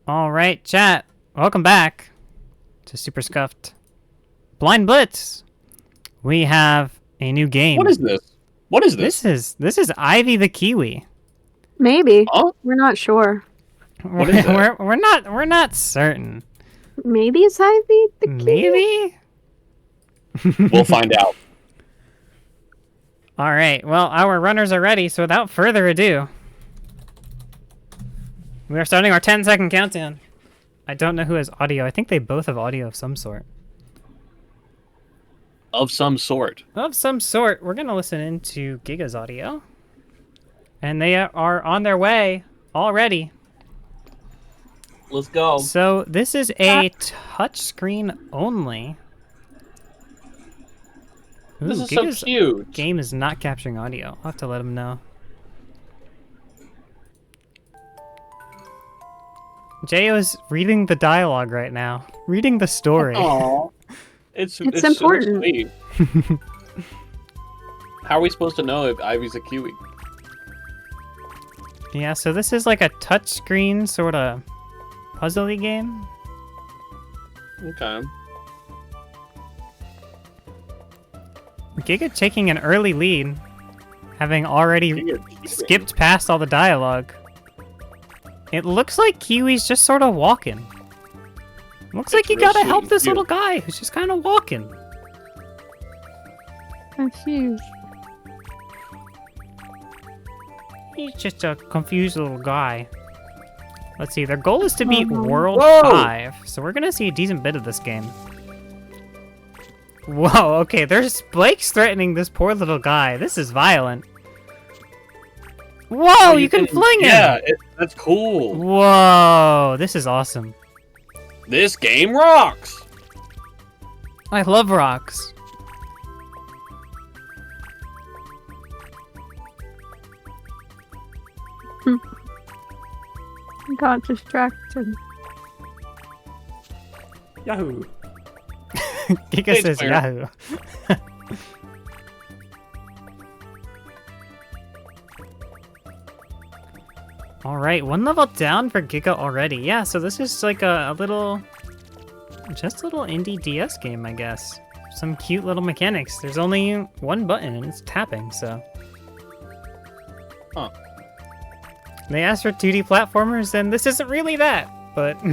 All right, chat. Welcome back to Super Scuffed Blind Blitz. We have a new game. What is this? What is this? This is Ivy the Kiwi. Maybe. Huh? We're not sure. What is that? We're not certain. Maybe it's Ivy the Kiwi? Maybe. We'll find out. All right. Well, our runners are ready. So without further ado, we are starting our 10-second countdown. I don't know who has audio. I think they both have audio of some sort. Of some sort. Of some sort. We're going to listen into Giga's audio. And they are on their way already. Let's go. So this is a touchscreen only. Ooh, This is Giga's so cute. game is not capturing audio. I'll have to let him know. Jayo is reading the dialogue right now. Reading the story. Aww. It's important. So sweet. How are we supposed to know if Ivy's a Kiwi? Yeah, so this is like a touchscreen sort of puzzly game. Okay. Giga taking an early lead, having already skipped past all the dialogue. It looks like Kiwi's just sort of walking. Looks like you gotta help this little guy who's just kind of walking. Confused. He's just a confused little guy. Let's see, their goal is to beat World Whoa! 5, so we're gonna see a decent bit of this game. Whoa, okay, there's Blake's threatening this poor little guy. This is violent. Whoa, Oh, you can fling him! Yeah, that's cool. Whoa, this is awesome. This game rocks. I love rocks. Got distracted. Yahoo. Giga Hey, says player. Yahoo. Alright, one level down for Giga already. Yeah, so this is like a little... just a little indie DS game, I guess. Some cute little mechanics. There's only one button and it's tapping, so... Huh. They asked for 2D platformers, and this isn't really that, but...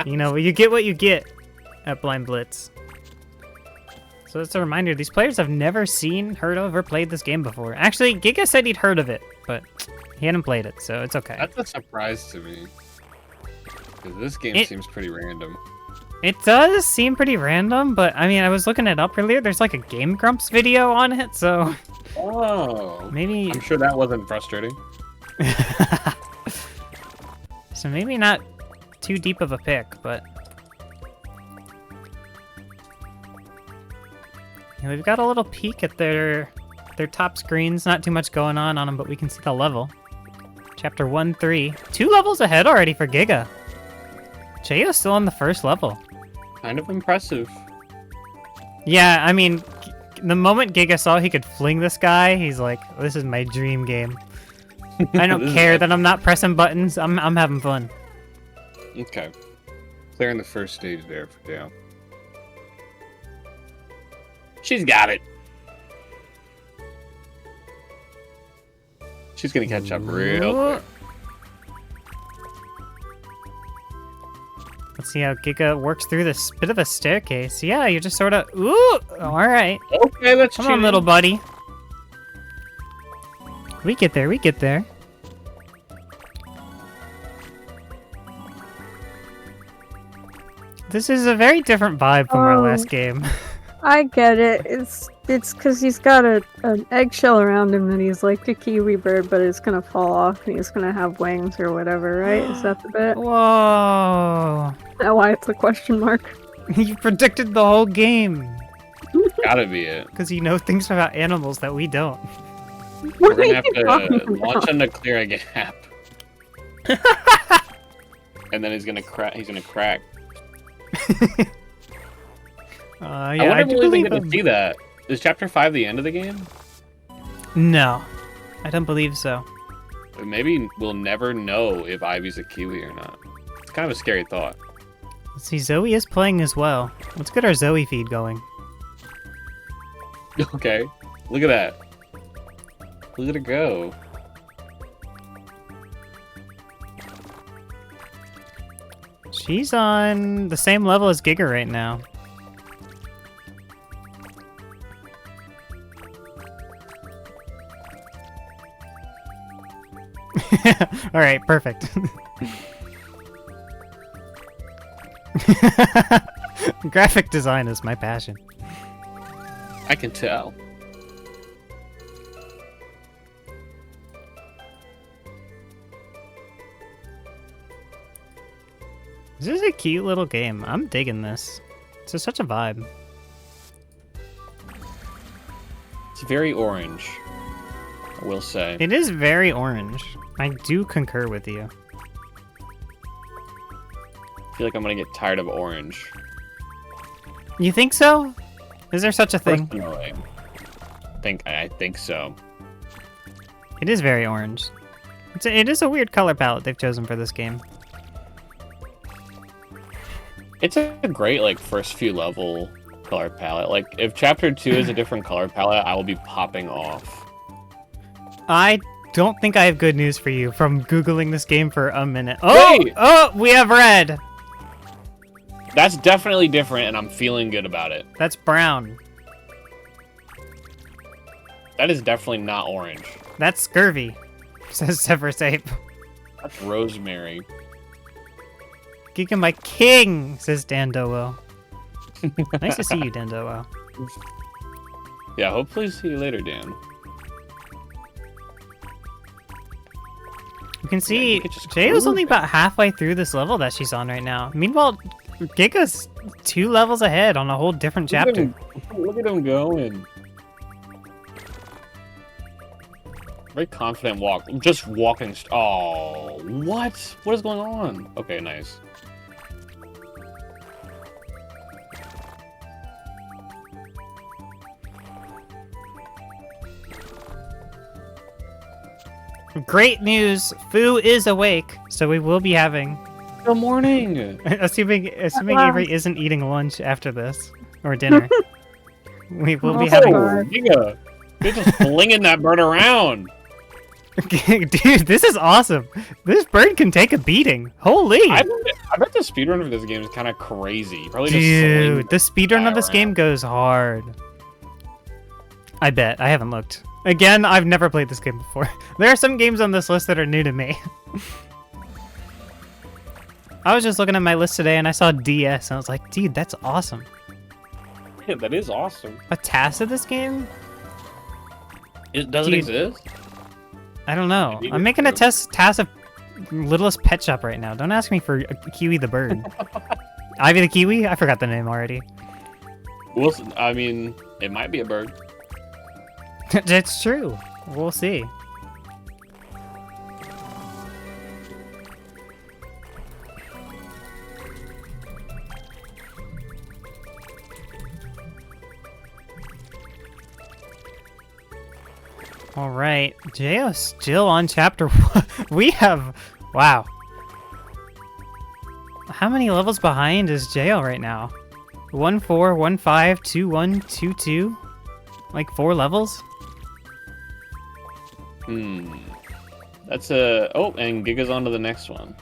you know, you get what you get at Blind Blitz. So it's a reminder, these players have never seen, heard of, or played this game before. Actually, Giga said he'd heard of it, but he hadn't played it, so it's okay. That's a surprise to me. Because this game seems pretty random. It does seem pretty random, but I mean, I was looking it up earlier. There's like a Game Grumps video on it, so Oh. maybe... I'm sure that wasn't frustrating. So maybe not too deep of a pick, but... yeah, we've got a little peek at their top screens. Not too much going on them, but we can see the level. Chapter 1-3. 2 levels ahead already for Giga. Jayo's still on the first level. Kind of impressive. Yeah, I mean, the moment Giga saw he could fling this guy, he's like, this is my dream game. I don't care that I'm not pressing buttons. I'm having fun. Okay. Clearing the first stage there for Dale. She's got it. She's gonna catch up real quick. Let's see how Giga works through this bit of a staircase. Yeah, you're just sort of... ooh! Alright. Okay, let's Come on, little buddy. We get there, we get there. This is a very different vibe from our last game. I get it. It's because he's got an eggshell around him and he's like a kiwi bird, but it's gonna fall off and he's gonna have wings or whatever, right? Is that the bit? Whoa! Is that why it's a question mark? You predicted the whole game. Gotta be it. Because you know things about animals that we don't. We're What gonna are have you to talking launch about? him to clear a gap. And then he's gonna crack. He's gonna crack. Yeah, I wonder I if do we'll even believe get to him. see that. Is chapter 5 the end of the game? No, I don't believe so. Maybe we'll never know if Ivy's a Kiwi or not. It's kind of a scary thought. Let's see, Zoe is playing as well. Let's get our Zoe feed going. Okay. Look at that. Look at it go. She's on the same level as Giga right now. All right, perfect. Graphic design is my passion. I can tell. This is a cute little game. I'm digging this. It's just such a vibe. It's very orange, I will say. It is very orange. I do concur with you. I feel like I'm gonna get tired of orange. You think so? Is there such a thing? Personally, I think so. It is very orange. It is a weird color palette they've chosen for this game. It's a great like first few level color palette. Like if chapter 2 is a different color palette, I will be popping off. I don't think I have good news for you from Googling this game for a minute. Oh! Wait! Oh! We have red! That's definitely different, and I'm feeling good about it. That's brown. That is definitely not orange. That's scurvy, says Severus Ape. That's rosemary. Giga my king, says Dandowo. Nice to see you, Dandowo. Yeah, hopefully see you later, Dan. You can see you could just Jayo's cruise only it. about halfway through this level that she's on right now. Meanwhile, Giga's 2 levels ahead on a whole different chapter. Look at him going. Very confident walk. Just walking. Oh, what? What is going on? Okay, nice. Great news! Fu is awake, so we will be having... Good morning. assuming Avery isn't eating lunch after this, or dinner. We will be having... Giga, you're just flinging that bird around. Dude, this is awesome. This bird can take a beating. Holy! I bet the speedrun of this game is kind of crazy. Probably just Dude, the speedrun of this around. game goes hard. I bet. I haven't looked. Again, I've never played this game before. There are some games on this list that are new to me. I was just looking at my list today and I saw DS and I was like, dude, that's awesome. Yeah, that is awesome. A task of this game? It doesn't Dude. exist? I don't know. Maybe I'm making a it's task of Littlest Pet Shop right now. Don't ask me for Kiwi the bird. Ivy the Kiwi? I forgot the name already. Wilson, I mean, it might be a bird. It's true. We'll see. All right, Jayo's still on chapter 1. We have, wow. How many levels behind is Jayo right now? 1, 4, 1, 5, 2, 1, 2, 2. Like 4 levels? That's a... Oh, and Giga's on to the next one.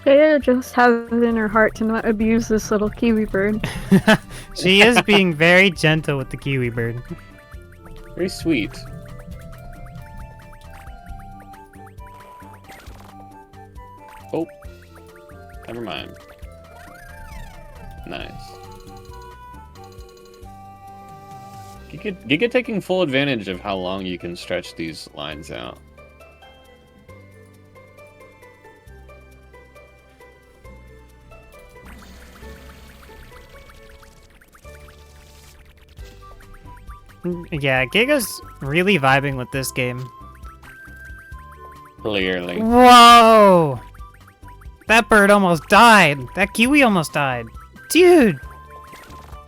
Jaya just has it in her heart to not abuse this little kiwi bird. She is being very gentle with the Kiwi bird. Very sweet. Oh. Never mind. Nice. Giga taking full advantage of how long you can stretch these lines out. Yeah, Giga's really vibing with this game. Clearly. Whoa! That bird almost died. That Kiwi almost died. Dude!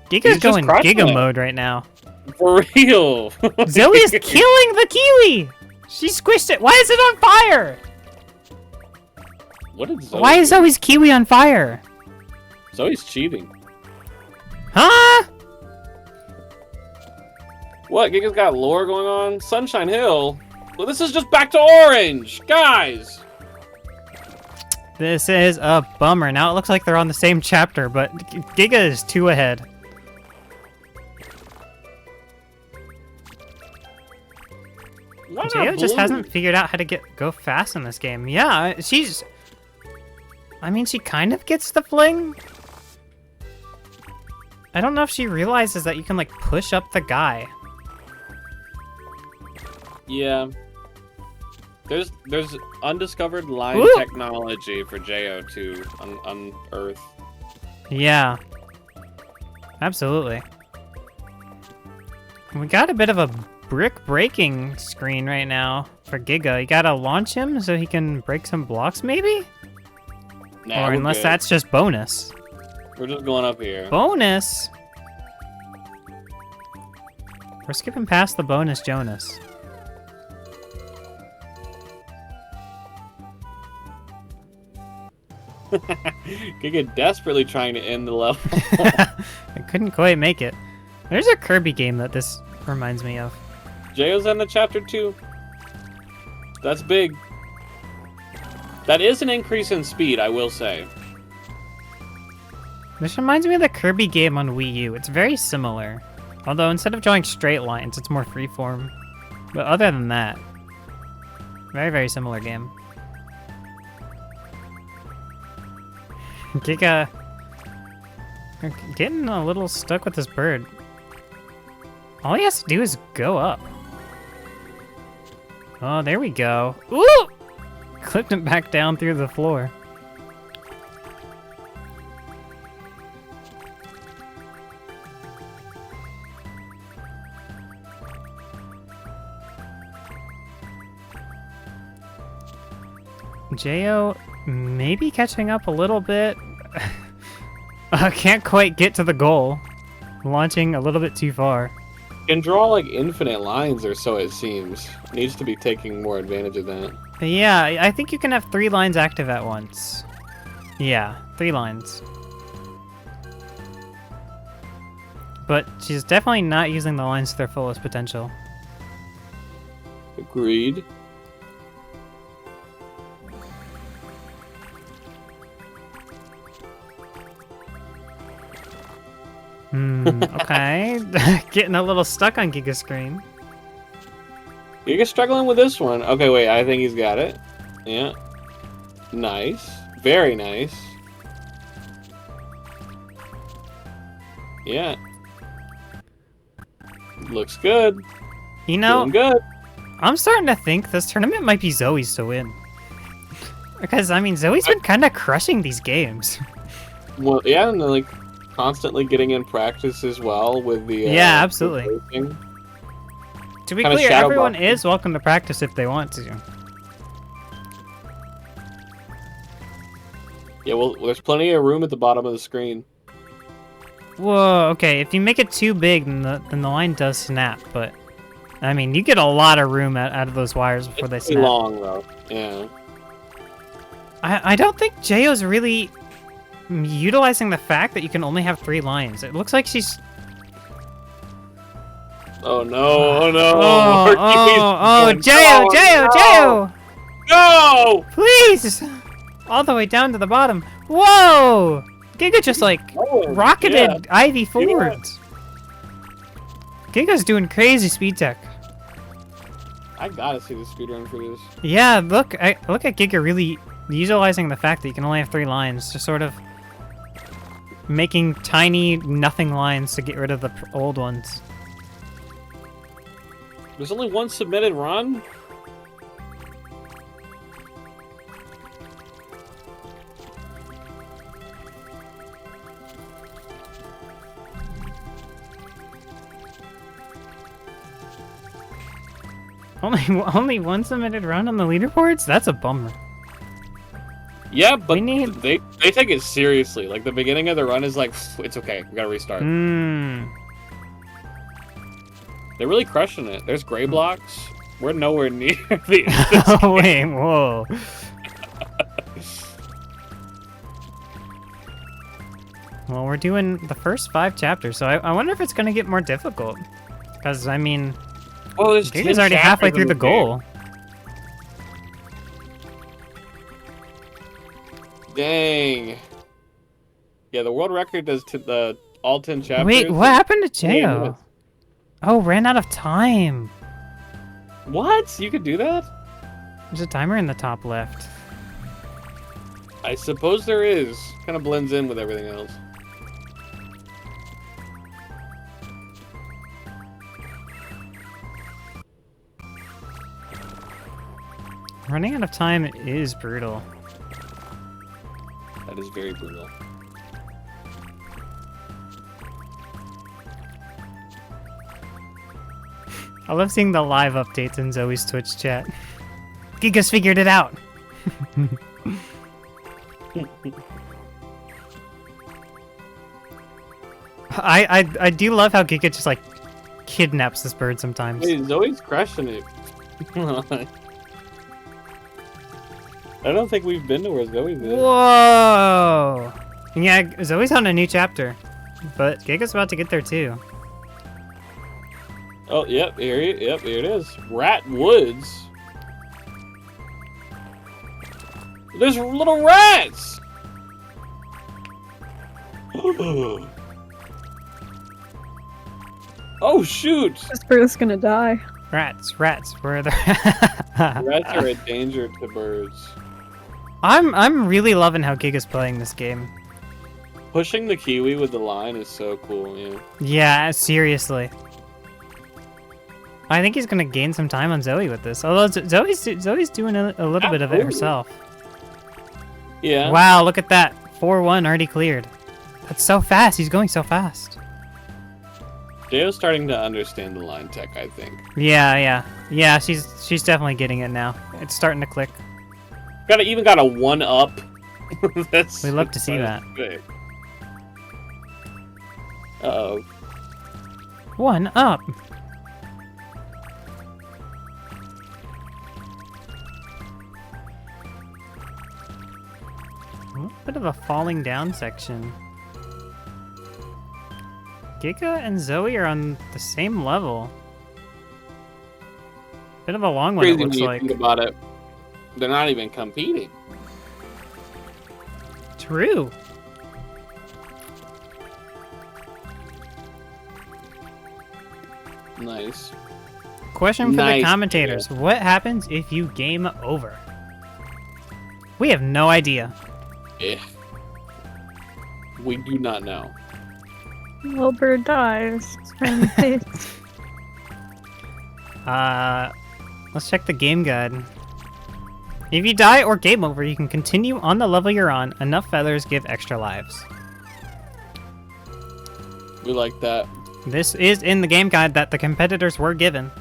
Giga's He's just going crushing Giga it. mode right now. For real! Zoe's killing the Kiwi! She squished it. Why is it on fire? What did Zoe Why is do? always Kiwi on fire? Zoe's cheating. Huh? What? Giga's got lore going on? Sunshine Hill? Well, this is just back to orange! Guys! This is a bummer. Now it looks like they're on the same chapter, but Giga is 2 ahead. Why not Jayo just blue? hasn't figured out how to go fast in this game. Yeah, she's... I mean, she kind of gets the fling. I don't know if she realizes that you can, like, push up the guy. Yeah. There's undiscovered line Ooh. technology for Jayo to unearth. Yeah. Absolutely. We got a bit of a brick breaking screen right now for Giga. You gotta launch him so he can break some blocks, maybe? Nah, Or we're unless good. that's just bonus. We're just going up here. Bonus? We're skipping past the bonus Jonas. Giga desperately trying to end the level. I couldn't quite make it. There's a Kirby game that this reminds me of. Jayo's in the chapter 2. That's big. That is an increase in speed, I will say. This reminds me of the Kirby game on Wii U. It's very similar. Although instead of drawing straight lines, it's more freeform. But other than that, very, very similar game. Giga getting a little stuck with this bird. All he has to do is go up. Oh, there we go. Ooh! Clipped him back down through the floor. Jayo maybe catching up a little bit. Can't quite get to the goal. Launching a little bit too far. Can draw like infinite lines or so it seems. Needs to be taking more advantage of that. Yeah, I think you can have 3 lines active at once. Yeah, 3 lines. But she's definitely not using the lines to their fullest potential. Agreed. Okay. Getting a little stuck on Giga screen. Giga's struggling with this one. Okay, wait, I think he's got it. Yeah. Nice. Very nice. Yeah. Looks good. You know, Doing good. I'm starting to think this tournament might be Zoe's to win. Because, I mean, Zoe's been kind of crushing these games. Well, yeah, and then, like constantly getting in practice as well with the Yeah, absolutely. the racing. To be Kinda clear, shadow everyone boxing. is welcome to practice if they want to. Yeah, well, there's plenty of room at the bottom of the screen. Whoa, okay, if you make it too big, then the line does snap, but... I mean, you get a lot of room out of those wires before they It's pretty snap. long though. Yeah. I don't think Jayo's really utilizing the fact that you can only have 3 lines. It looks like she's... Oh no! Oh no! Oh, Hercules is Jayo, going Jayo, down. Jayo! No! Please! All the way down to the bottom. Whoa! Giga just, like, Oh, rocketed yeah. Ivy forwards. Giga's doing crazy speed tech. I gotta see the speedrun for this. Yeah, look at Giga really utilizing the fact that you can only have 3 lines to sort of making tiny nothing lines to get rid of the old ones. There's only one submitted run? Only one submitted run on the leaderboards? That's a bummer. Yeah, but We need- they take it seriously. Like, the beginning of the run is like, it's okay, we gotta restart. Hmm. They're really crushing it. There's gray blocks. We're nowhere near the end of this Oh, wait, whoa. Well, we're doing the first 5 chapters, so I wonder if it's gonna get more difficult. Because, I mean, Well, there's Giga's already halfway through the goal. Dang. Yeah, the world record does the all 10 chapters. Wait, what happened to 28 Jayo? minutes. Oh, ran out of time. What? You could do that? There's a timer in the top left. I suppose there is. Kind of blends in with everything else. Running out of time is brutal. That is very brutal. I love seeing the live updates in Zoe's Twitch chat. Giga's figured it out. I do love how Giga just like kidnaps this bird sometimes. Hey, Zoe's crushing it. I don't think we've been to where Zoe's is. Whoa! Yeah, Zoe's on a new chapter, but Giga's about to get there too. Oh, yep, here it is. Rat Woods. There's little rats! Oh, shoot! This bird's gonna die. Rats, where are the Rats are a danger to birds. I'm really loving how Giga's playing this game. Pushing the Kiwi with the line is so cool, yeah. Yeah, seriously. I think he's gonna gain some time on Zoe with this. Although Zoe's doing a little bit of it herself. Yeah. Wow, look at that. 4-1 already cleared. That's so fast. He's going so fast. Jayo's starting to understand the line tech, I think. Yeah. She's definitely getting it now. It's starting to click. Even got a 1-up. We love to see that. Big. Uh-oh. 1 up. A bit of a falling down section. Giga and Zoe are on the same level. Bit of a long one, Crazy it looks when you like. think about it. They're not even competing. True. Nice. Question for Nice, the commentators. Giga. What happens if you game over? We have no idea. We do not know. Little bird dies. Let's check the game guide. If you die or game over, you can continue on the level you're on. Enough feathers give extra lives. We like that. This is in the game guide that the competitors were given.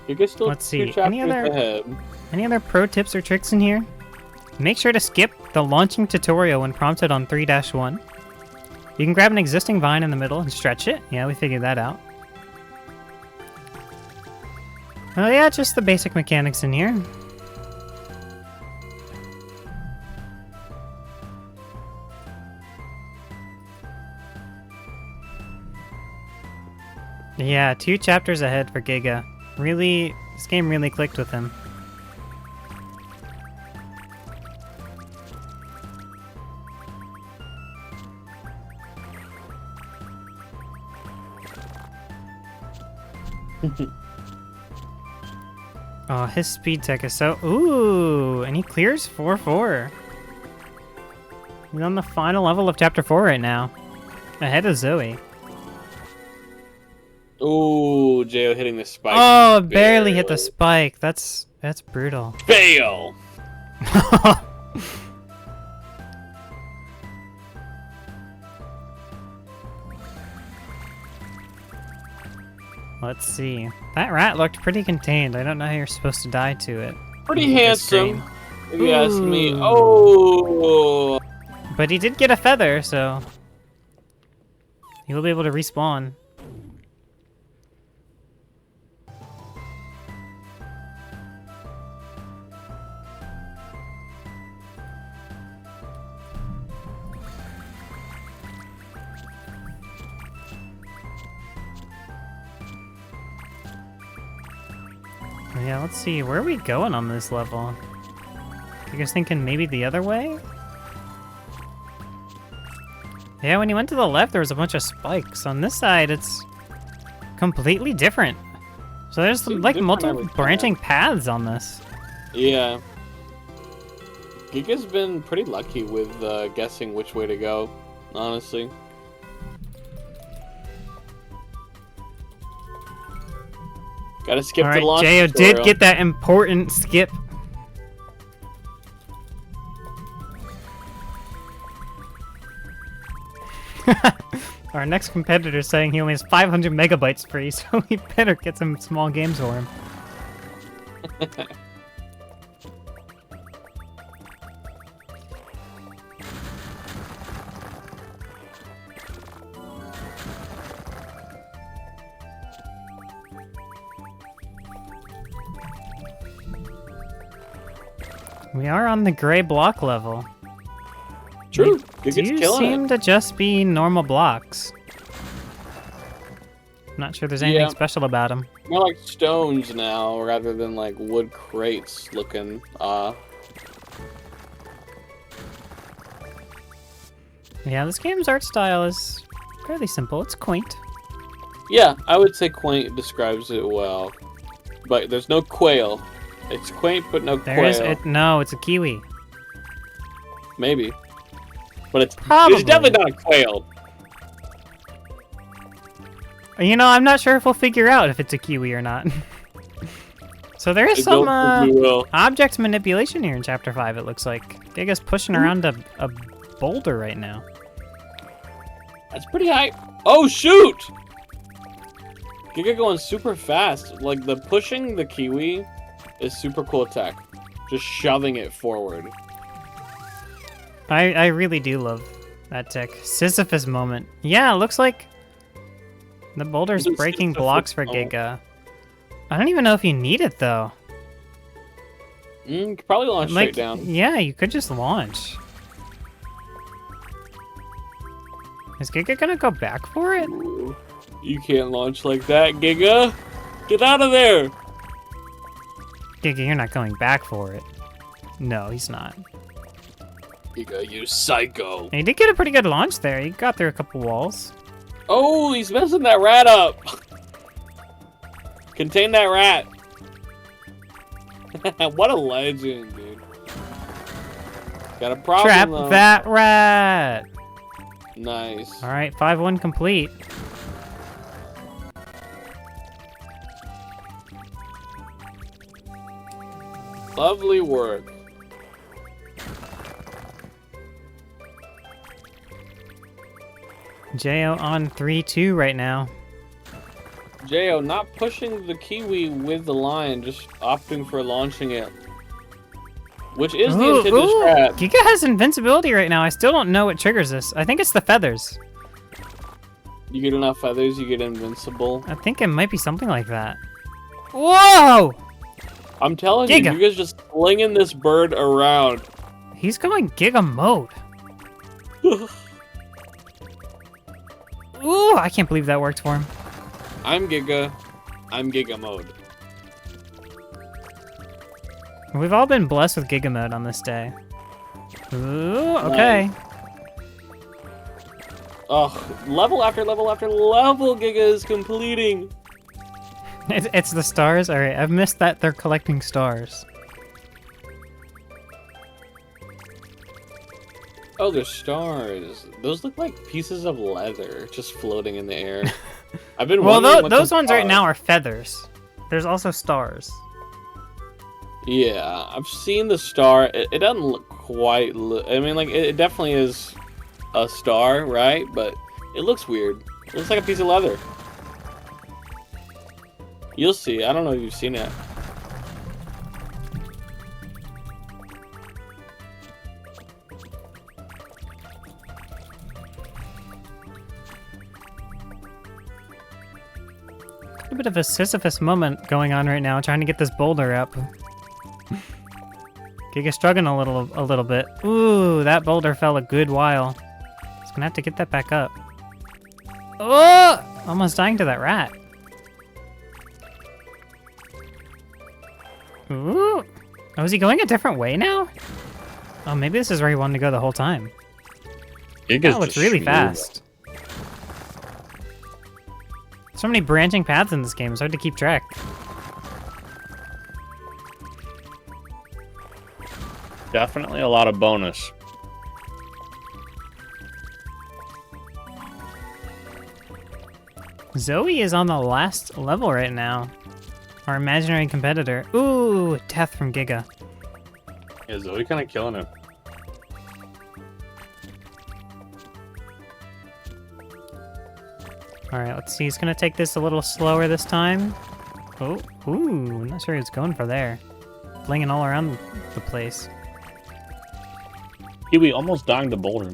You can still Let's see, 2 any chapters other- ahead. Any other pro tips or tricks in here? Make sure to skip the launching tutorial when prompted on 3-1. You can grab an existing vine in the middle and stretch it. Yeah, we figured that out. Oh yeah, just the basic mechanics in here. Yeah, 2 chapters ahead for Giga. Really, this game really clicked with him. Oh, his speed tech is so... Ooh, and he clears 4-4. We're on the final level of Chapter 4 right now. Ahead of Zoe. Ooh, Jayo hitting the spike. Oh, barely hit the spike. That's brutal. Fail! Let's see. That rat looked pretty contained. I don't know how you're supposed to die to it. Pretty Look at the handsome, screen. if you ask me. Ooh. Oh! But he did get a feather, so... he will be able to respawn. Yeah, let's see. Where are we going on this level? You guys thinking maybe the other way? Yeah, when you went to the left, there was a bunch of spikes. On this side, it's completely different. So there's Seems like different multiple every time. branching paths on this. Yeah. Giga's been pretty lucky with guessing which way to go, honestly. Gotta skip All the right, launch Jayo did tutorial. get that important skip. Our next competitor is saying he only has 500 megabytes free, so we better get some small games for him. We are on the gray block level. True. They Giga's do killing seem it. to just be normal blocks. I'm not sure there's anything Yeah. special about them. More like stones now, rather than like wood crates looking. Yeah, this game's art style is fairly simple. It's quaint. Yeah, I would say quaint describes it well. But there's no quail. It's quaint, but no There is quail. it. No, it's a kiwi. Maybe. But it's Probably. definitely not a quail. You know, I'm not sure if we'll figure out if it's a kiwi or not. So there is I some don't think we will. object manipulation here in Chapter 5, it looks like. Giga's pushing around a boulder right now. That's pretty high. Oh, shoot! Giga going super fast. Like, the pushing the Kiwi is super cool attack. Just shoving it forward. I really do love that tech. Sisyphus moment. Yeah, it looks like the boulder's Is it breaking Sisyphus? blocks for Oh. Giga. I don't even know if you need it, though. You could probably launch Like, straight down. yeah, you could just launch. Is Giga gonna go back for it? Ooh, you can't launch like that, Giga. Get out of there! Giga, you're not going back for it. No, he's not. Giga, you psycho. He did get a pretty good launch there. He got through a couple walls. Oh, he's messing that rat up. Contain that rat. What a legend, dude. Got a problem, Trap though. that rat! Nice. Alright, 5-1 complete. Lovely work. Jayo on 3-2 right now. Jayo, not pushing the Kiwi with the line, just opting for launching it. Which is the intended strat. Giga has invincibility right now. I still don't know what triggers this. I think it's the feathers. You get enough feathers, you get invincible. I think it might be something like that. Whoa! I'm telling Giga. you guys just slinging this bird around. He's going Giga mode. Ooh, I can't believe that worked for him. I'm Giga. I'm Giga mode. We've all been blessed with Giga mode on this day. Ooh, okay. Oh, level after level after level Giga is completing. It's the stars? Alright, I've missed that they're collecting stars. Oh, they're stars. Those look like pieces of leather just floating in the air. I've been Well, wondering what those the ones right star- now are feathers. There's also stars. Yeah, I've seen the star. It doesn't look quite. I mean, like it definitely is a star, right? But it looks weird. It looks like a piece of leather. You'll see. I don't know if you've seen it. A bit of a Sisyphus moment going on right now, trying to get this boulder up. Giga's struggling a little bit. Ooh, that boulder fell a good while. He's gonna have to get that back up. Oh! Almost dying to that rat. Ooh. Oh, is he going a different way now? Oh, maybe this is where he wanted to go the whole time. That looks really fast. So many branching paths in this game, it's hard to keep track. Definitely a lot of bonus. Zoe is on the last level right now. Our imaginary competitor. Ooh, death from Giga. Yeah, Zoe kind of killing him. Alright, let's see. He's gonna take this a little slower this time. Oh, ooh, not sure he's going for there. Flinging all around the place. Kiwi almost dying to boulder.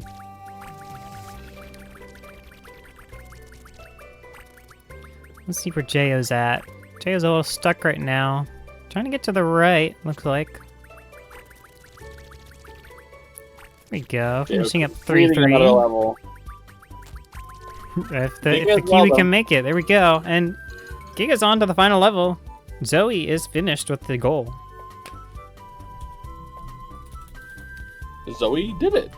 Let's see where Jayo's at. Jayo's a little stuck right now. Trying to get to the right, looks like. There we go. Finishing up 3-3. If the Kiwi can make it, there we go. And Giga's on to the final level. Zoe is finished with the goal. Zoe did it.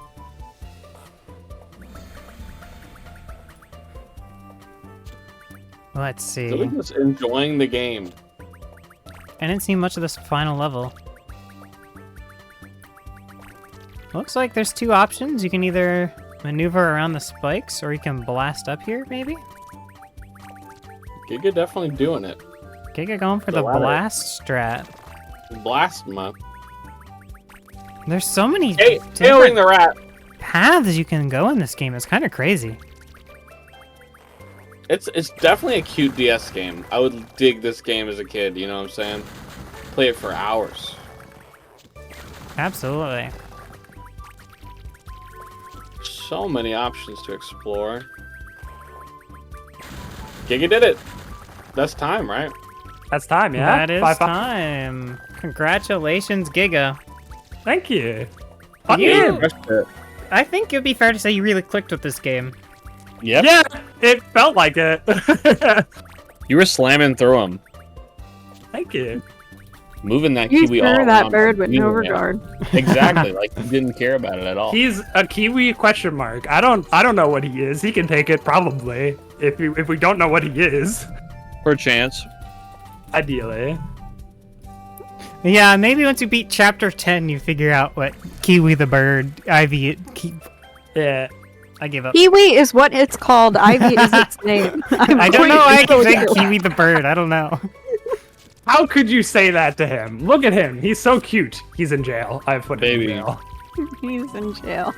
Let's see. Zoe was enjoying the game. I didn't see much of this final level. Looks like there's two options. You can either maneuver around the spikes, or you can blast up here, maybe? Giga definitely doing it. Giga going for the blast strat. Blast him up. There's so many Tailing the rat. paths you can go in this game. It's kind of crazy. It's definitely a cute DS game. I would dig this game as a kid, you know what I'm saying? Play it for hours. Absolutely. So many options to explore. Giga did it. That's time, right? That's time, yeah? That is time. Congratulations, Giga. Thank you. You- I think it would be fair to say you really clicked with this game. Yep. Yeah, it felt like it. You were slamming through them. Thank you. Moving that You Kiwi all threw around. that bird with no moving it. regard. Exactly, like you didn't care about it at all. He's a Kiwi question mark. I don't know what he is. He can take it probably if we don't know what he is. For a chance. Ideally. Yeah, maybe once you beat chapter 10, you figure out what Kiwi the bird, Ivy, Yeah. I give up. Kiwi is what it's called. Ivy is its name. I don't know why I keep saying Kiwi the bird. I don't know. How could you say that to him? Look at him. He's so cute. He's in jail. I've put him in jail. He's in jail.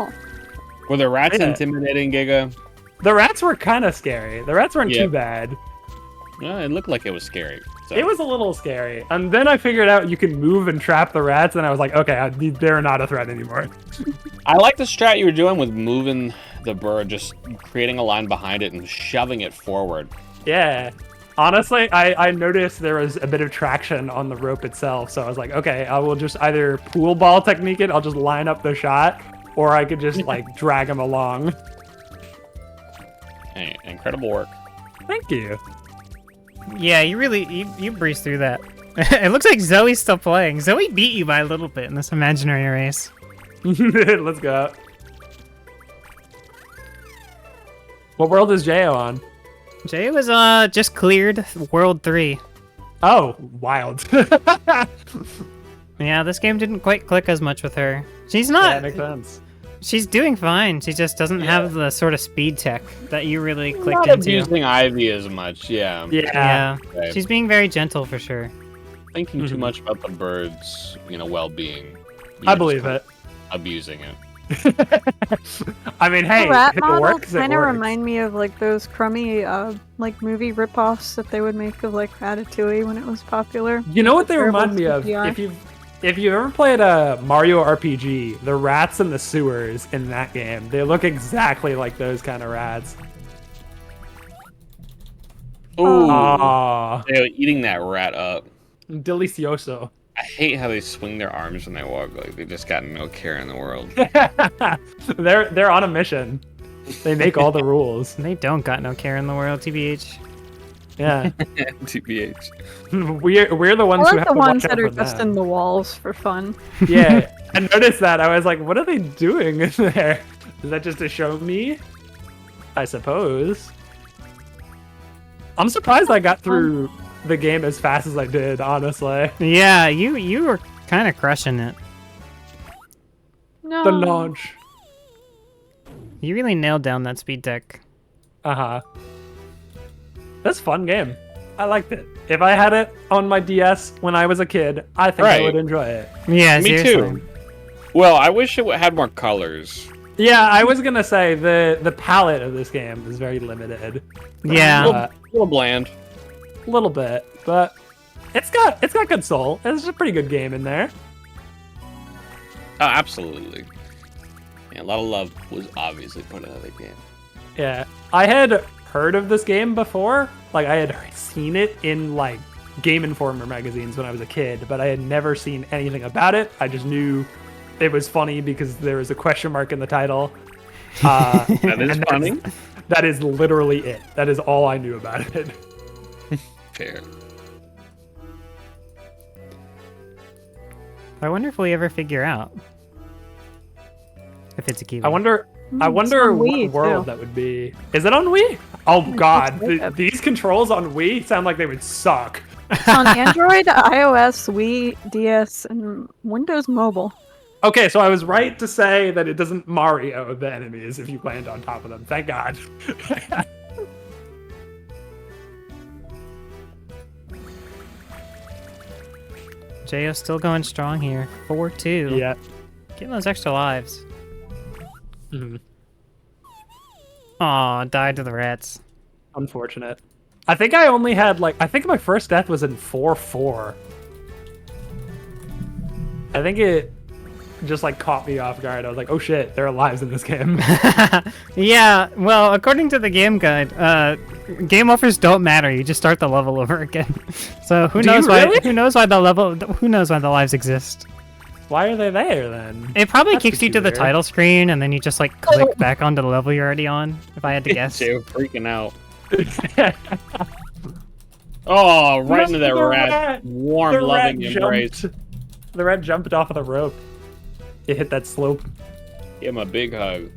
Were the rats Yeah. intimidating, Giga? The rats were kind of scary. The rats weren't Yeah. too bad. Yeah, it looked like it was scary. So. It was a little scary. And then I figured out you can move and trap the rats, and I was like, okay, they're not a threat anymore. I like the strat you were doing with moving the bird, just creating a line behind it and shoving it forward. Yeah. Honestly, I noticed there was a bit of traction on the rope itself, so I was like, okay, I will just either pool ball technique it, I'll just line up the shot, or I could just, like, drag him along. Hey, incredible work. Thank you. Yeah, you breezed through that. It looks like Zoe's still playing. Zoe beat you by a little bit in this imaginary race. Let's go. What world is Jayo on? Jay was just cleared World 3. Oh, wild. Yeah, this game didn't quite click as much with her. She's Yeah, not. that makes sense. She's doing fine. She just doesn't have the sort of speed tech that you really clicked Not into. abusing Ivy as much, yeah. Yeah, Okay. she's being very gentle for sure. Thinking too much about the bird's, well-being. I believe it. Abusing it. I mean, hey, The rat if it models works, it kind of works. remind me of like those crummy like movie ripoffs that they would make of like Ratatouille when it was popular. You know what they Terrible remind me of? CGI. If you've ever played a Mario RPG, the rats in the sewers in that game, they look exactly like those kind of rats. Ooh, Aww. they're eating that rat up. Delicioso. I hate how they swing their arms when they walk. Like they just got no care in the world. They're on a mission. They make all the rules. They don't got no care in the world, TBH. Yeah. TBH. We're the I ones who like have the to ones watch out that are for just them. in the walls for fun. Yeah, I noticed that. I was like, what are they doing in there? Is that just to show me? I suppose. I'm surprised I got through the game as fast as I did, honestly. Yeah, you were kind of crushing it. No. The launch. You really nailed down that speed tech. Uh-huh. That's a fun game. I liked it. If I had it on my DS when I was a kid, I think I Right. would enjoy it. Yeah, Me seriously. too. Well, I wish it had more colors. Yeah, I was gonna say the palette of this game is very limited. Yeah. A little bland. A little bit, but it's got good soul. It's a pretty good game in there. Oh, absolutely. Yeah, a lot of love was obviously put into the game. Yeah, I had heard of this game before. Like, I had seen it in, like, Game Informer magazines when I was a kid, but I had never seen anything about it. I just knew it was funny because there was a question mark in the title. That is and funny. that is literally it. That is all I knew about it. Fair. I wonder if we ever figure out if it's a Kiwi. I wonder It's what on Wii, world too. that would be. Is it on Wii? Oh god, Wii. these controls on Wii sound like they would suck. It's on Android, iOS, Wii, DS, and Windows Mobile. Okay, so I was right to say that it doesn't Mario the enemies if you land on top of them. Thank God. Jayo's still going strong here. 4-2. Yeah. Getting those extra lives. Mhm. Aw, died to the rats. Unfortunate. I think I only had I think my first death was in 4-4. I think it just caught me off guard. I was like, oh shit, there are lives in this game. Yeah, well, according to the game guide, game overs don't matter. You just start the level over again. So who Do you knows why? really? Who knows why the level? Who knows why the lives exist? Why are they there then? It probably That's kicks you to the peculiar. title screen, and then you just click back onto the level you're already on. If I had to guess. They were freaking out. Oh, right into that The rat. rat- Warm, the loving rat embrace. jumped. The rat jumped off of the rope. It hit that slope. Give him a big hug.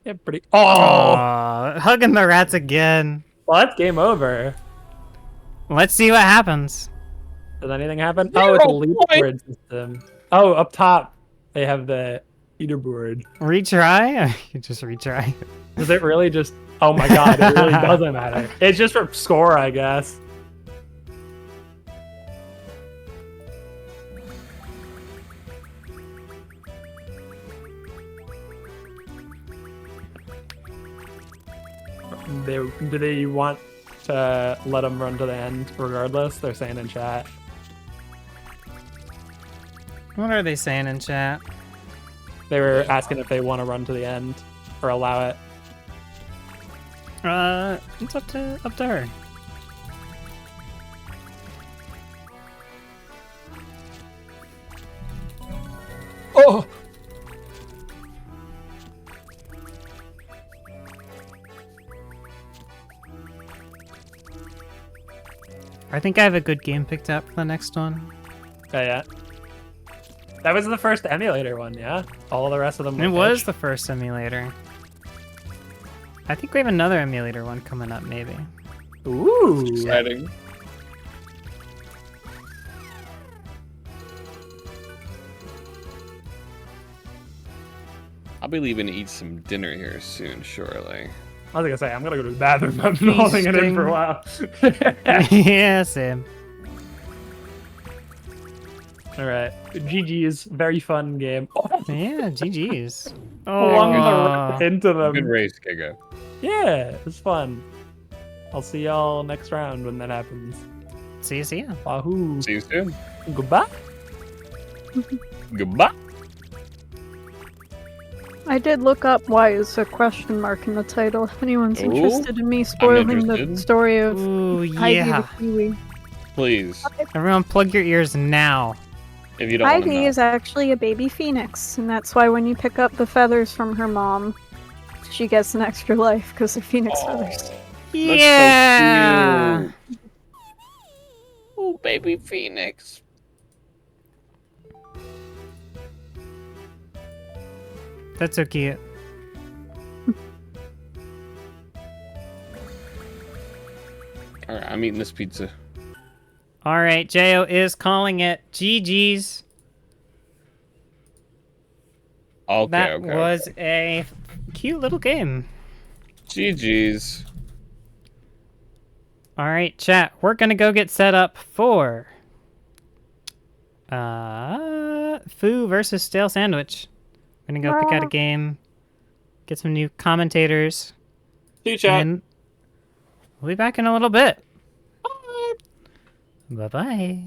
Yeah, pretty. Oh, Aw, hugging the rats again. well, that's game over. Let's see what happens. Does anything happen? Oh, it's a leaderboard system. Oh, up top they have the leaderboard. Retry? You just retry. Does it really just? Oh my god, it really doesn't matter. It's just for score, I guess. Do they want to let them run to the end regardless? They're saying in chat. What are they saying in chat? They were asking if they want to run to the end or allow it. It's up to her. Oh! I think I have a good game picked up for the next one. Oh, yeah. That was the first emulator one, yeah? All the rest of them were It was pitched? the first emulator. I think we have another emulator one coming up, maybe. Ooh! Exciting. I'll be leaving to eat some dinner here soon, surely. I was gonna say, I'm gonna go to the bathroom. I've been holding it in for a while. Yeah, same. Alright. GG's. Very fun game. Yeah, GG's. Flung the Oh, rat into Good them. race, Giga. Yeah, it was fun. I'll see y'all next round when that happens. see ya. Wahoo. See you soon. Goodbye. Goodbye. I did look up why is a question mark in the title. If anyone's Ooh, interested in me spoiling the interested. story of Ooh, Heidi yeah. the Kiwi. Please. Everyone plug your ears now. If you don't want to Heidi know. is actually a baby phoenix, and that's why when you pick up the feathers from her mom, she gets an extra life because they're phoenix feathers. That's Yeah. so cute. Oh, baby phoenix. That's so cute. All right, I'm eating this pizza. All right, Jayo is calling it GG's. Okay, That okay. was a cute little game. GG's. All right, chat. We're gonna go get set up for Foo versus Stale Sandwich. We're gonna go pick out a game, get some new commentators, See you, chat. and we'll be back in a little bit. Bye bye.